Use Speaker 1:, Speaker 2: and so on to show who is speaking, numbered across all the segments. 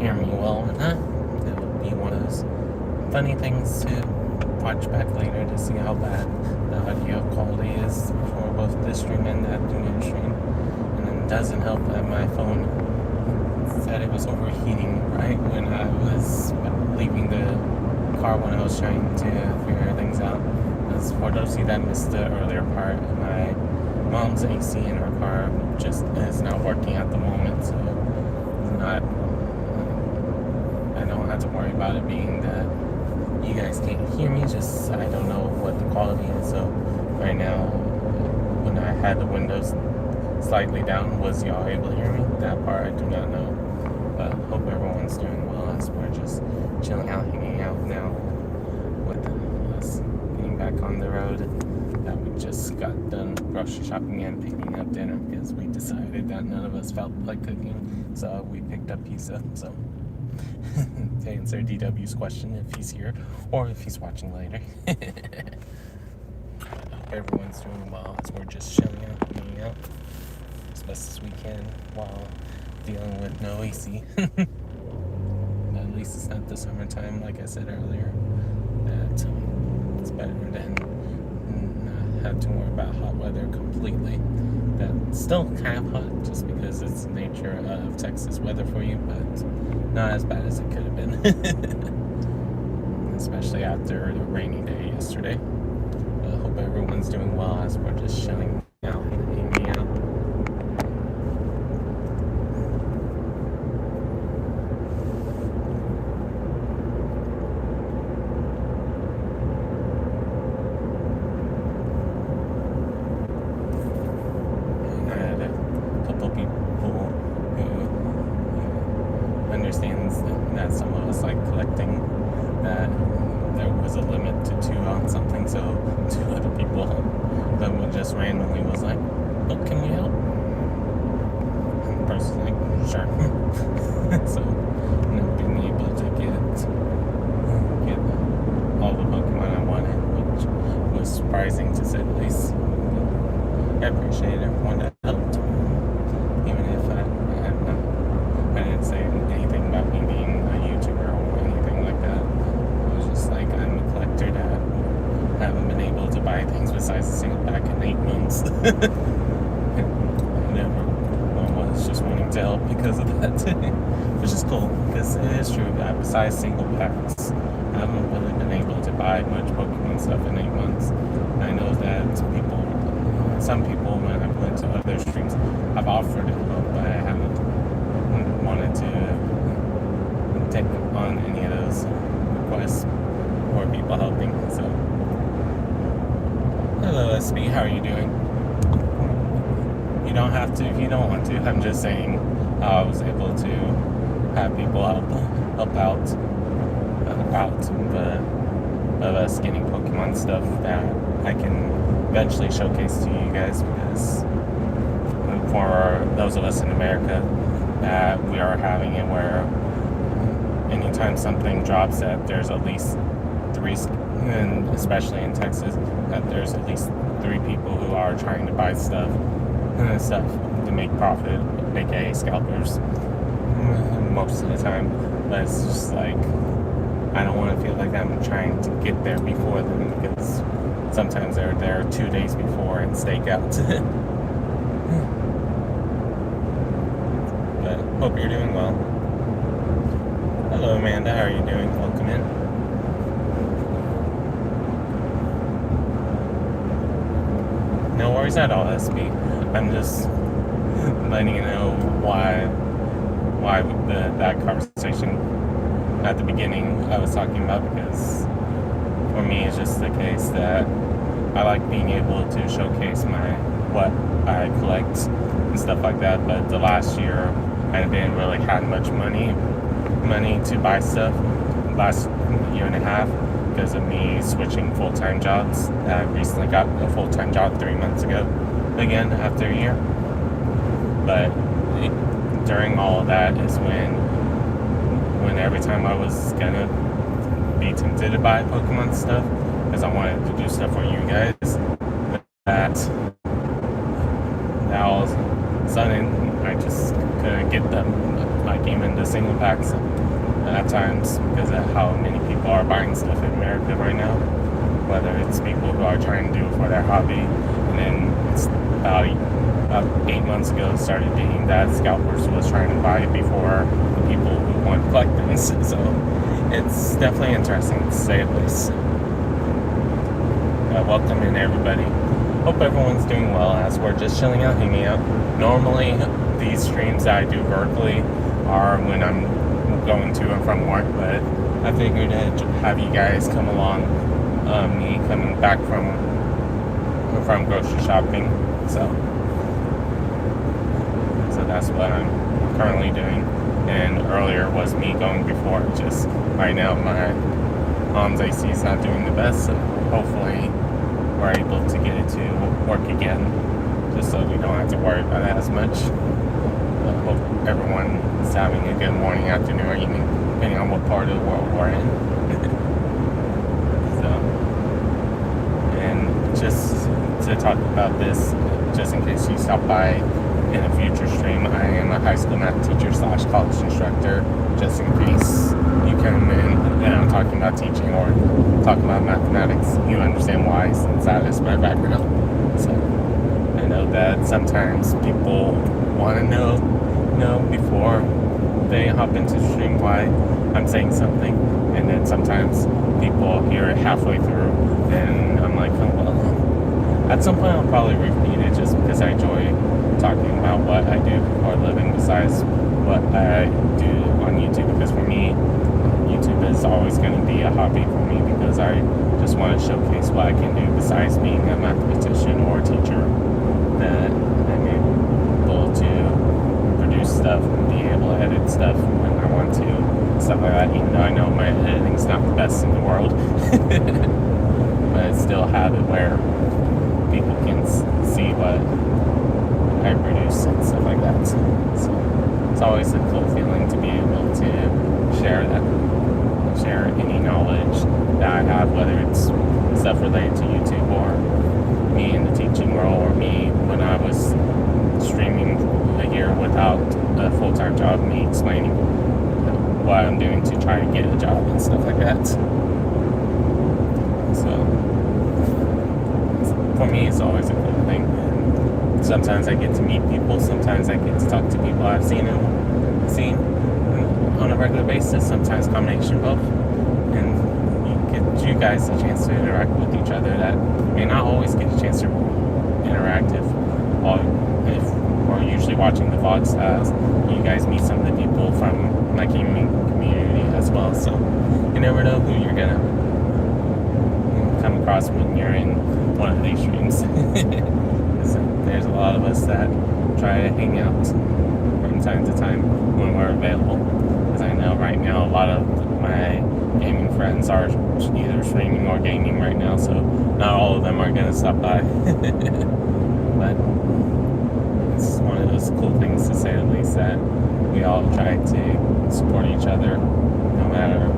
Speaker 1: hear me well enough. It would be one of those funny things to watch back later to see how bad the audio quality is for both this stream and that afternoon stream. And then it doesn't help that my phone said it was overheating right when I was leaving the car when I was trying to figure things out. Because for those of you that missed the earlier part, my mom's AC in her car just is not working at the moment, so it's not. I don't have to worry about it being that you guys can't hear me. Just I don't know what the quality is. So right now, when I had the windows slightly down, was y'all able to hear me? That part I do not know. But hope everyone's doing well as we're just chilling out, hanging out now with us getting back on the road. That we just got done grocery shopping and picking up dinner because we decided that none of us felt like cooking, so we picked up pizza. So to answer DW's question, if he's here or if he's watching later. I hope everyone's doing well as we're just chilling out, hanging out as best as we can while dealing with no AC. At least it's not the summertime, like I said earlier, that it's better than not have to worry about hot weather completely. That's still kind of hot just because it's the nature of Texas weather for you, but not as bad as it could have been. Especially after the rainy day yesterday. I hope everyone's doing well as we're just chilling out and hanging out. Understands that some of us like collecting, that there was a limit to 2 on something, so 2 other people that just randomly was like, oh, can we help? And the person's like, sure. So being able to get all the Pokemon I wanted, which was surprising to say the least. I appreciate everyone that helped, even if I didn't say anything about me being a YouTuber or anything like that. I was just like, I'm a collector that haven't been able to buy things besides a single pack in 8 months. I never was just wanting to help because of that, which is cool, because it is true that besides single packs, I haven't really been able to buy much Pokemon stuff in 8 months. And I know that some people, when I went to other streams, have offered it, but I haven't wanted to take on any of those requests or people helping. So, hello SB, how are you doing? You don't have to if you don't want to. I'm just saying how I was able to have people help out of us getting Pokemon stuff that I can eventually showcase to you guys, because for those of us in America, that we are having it where anytime something drops that there's at least 3, and especially in Texas, that there's at least 3 people who are trying to buy stuff to make profit, aka scalpers, most of the time. But it's just like, I don't want to feel like I'm trying to get there before them, because sometimes they're there 2 days before and stake out. But hope you're doing well. Hello Amanda, how are you doing? Welcome in. No worries at all, SB. I'm just letting you know why that conversation at the beginning I was talking about, because for me it's just the case that I like being able to showcase what I collect and stuff like that. But the last year I didn't really have much money to buy stuff. Last year and a half, because of me switching full-time jobs. I recently got a full-time job 3 months ago, again after a year. But during all of that is when every time I was gonna be tempted to buy Pokemon stuff, because I wanted to do stuff for you guys, that all of a sudden I just couldn't get them. Like, like even the single packs at times because of how many people are buying stuff in America right now. Whether it's people who are trying to do it for their hobby, and then it's about 8 months ago it started being that scalpers was trying to buy it before the people who want to collect things. So it's definitely interesting to say the least. Welcome in everybody. Hope everyone's doing well as we're just chilling out, hanging out. Normally these streams that I do vertically are when I'm going to and from work, but I figured to have you guys come along, me coming back from grocery shopping, so that's what I'm currently doing. And earlier was me going before. Just right now my mom's AC is not doing the best, so hopefully we're able to get it to work again, just so we don't have to worry about it as much. I hope everyone is having a good morning, afternoon, or evening, depending on what part of the world we're in. So, and just to talk about this, just in case you stop by in a future stream, I am a high school math teacher / college instructor, just in case you come in and I'm talking about teaching or talking about mathematics, you understand why, since that is my background. So I know that sometimes people want to know before they hop into the stream why I'm saying something, and then sometimes people hear it halfway through and I'm like, oh well, at some point I'll probably repeat it just because I enjoy talking about what I do for a living besides what I do on YouTube, because for me YouTube is always going to be a hobby for me because I just want to showcase what I can do besides being a mathematician or a teacher, that I'm able to produce stuff and be able to edit stuff when I want to, stuff like that, even though I know my editing's not the best in the world. But I still have it where people can see what I produce and stuff like that. So it's always a cool feeling to be able to share any knowledge that I have, whether it's stuff related to YouTube or me in the teaching role, or me when I was streaming a year without a full-time job, me explaining what I'm doing to try to get a job and stuff like that. So for me it's always a cool thing. Sometimes I get to meet people, sometimes I get to talk to people I've seen on a regular basis, sometimes combination of both, and you guys a chance to interact with each other that may not always get a chance to interact if we're usually watching the vlogs, as you guys meet some of the people from my gaming community as well, so you never know who you're gonna come across when you're in one of these streams. There's a lot of us that try to hang out from time to time when we're available, because I know right now a lot of my gaming friends are either streaming or gaming right now, so not all of them are going to stop by. But it's one of those cool things, to say the least, that we all try to support each other no matter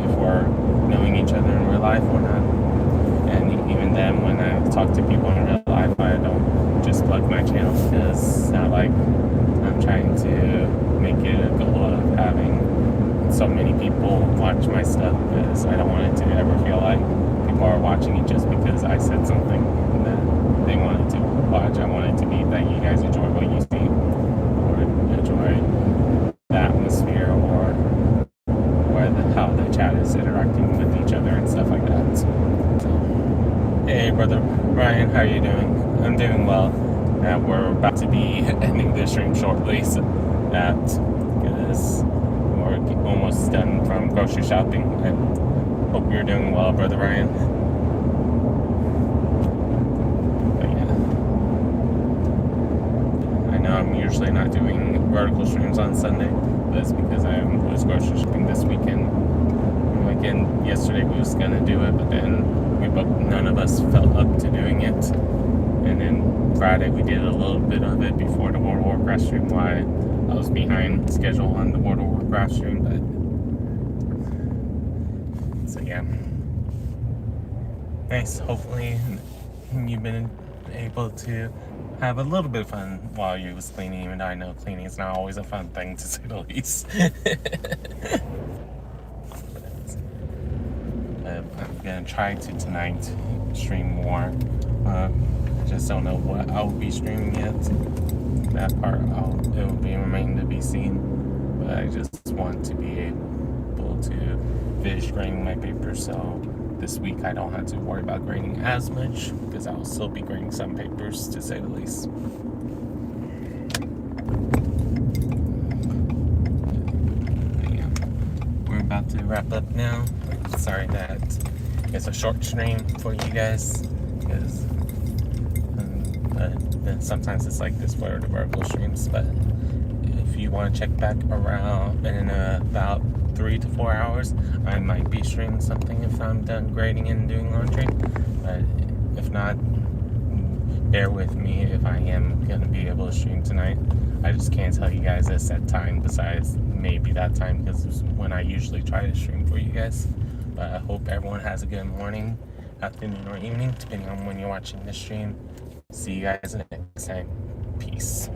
Speaker 1: if we're knowing each other in real life or not. And even then, when I talk to people in real life, I don't just plug my channel, because it's not like I'm trying to make it a goal of having so many people watch my stuff, because I don't want it to ever feel like people are watching it just because I said something that they wanted to watch. I want it to be that you guys enjoy what you see, or enjoy the atmosphere, or how the chat is interacting with each other and stuff like that. So, hey brother Ryan, how are you doing? I'm doing well. We're about to be ending this stream shortly, so because we're almost done from grocery shopping. I hope you're doing well, brother Ryan. But yeah, I know I'm usually not doing vertical streams on Sunday, but it's because I was grocery shopping this weekend. Again, yesterday we was gonna do it, but then none of us felt up to doing it. And then Friday we did a little bit of it before the World of Warcraft stream, why I was behind schedule on the World of Warcraft stream. But so yeah, nice. Hopefully you've been able to have a little bit of fun while you was cleaning, even though I know cleaning is not always a fun thing, to say the least. I'm gonna try to tonight stream more. Just don't know what I'll be streaming yet. That part it will be remain to be seen. But I just want to be able to finish grading my papers, so this week I don't have to worry about grading as much, because I'll still be grading some papers, to say the least. Yeah. We're about to wrap up now. Sorry that it's a short stream for you guys, because sometimes it's like this for the vertical streams. But if you want to check back around in about 3 to 4 hours, I might be streaming something if I'm done grading and doing laundry. But if not, bear with me if I am going to be able to stream tonight. I just can't tell you guys a set time besides maybe that time, because it's when I usually try to stream for you guys. But I hope everyone has a good morning, afternoon, or evening, depending on when you're watching this stream. See you guys next time. Peace.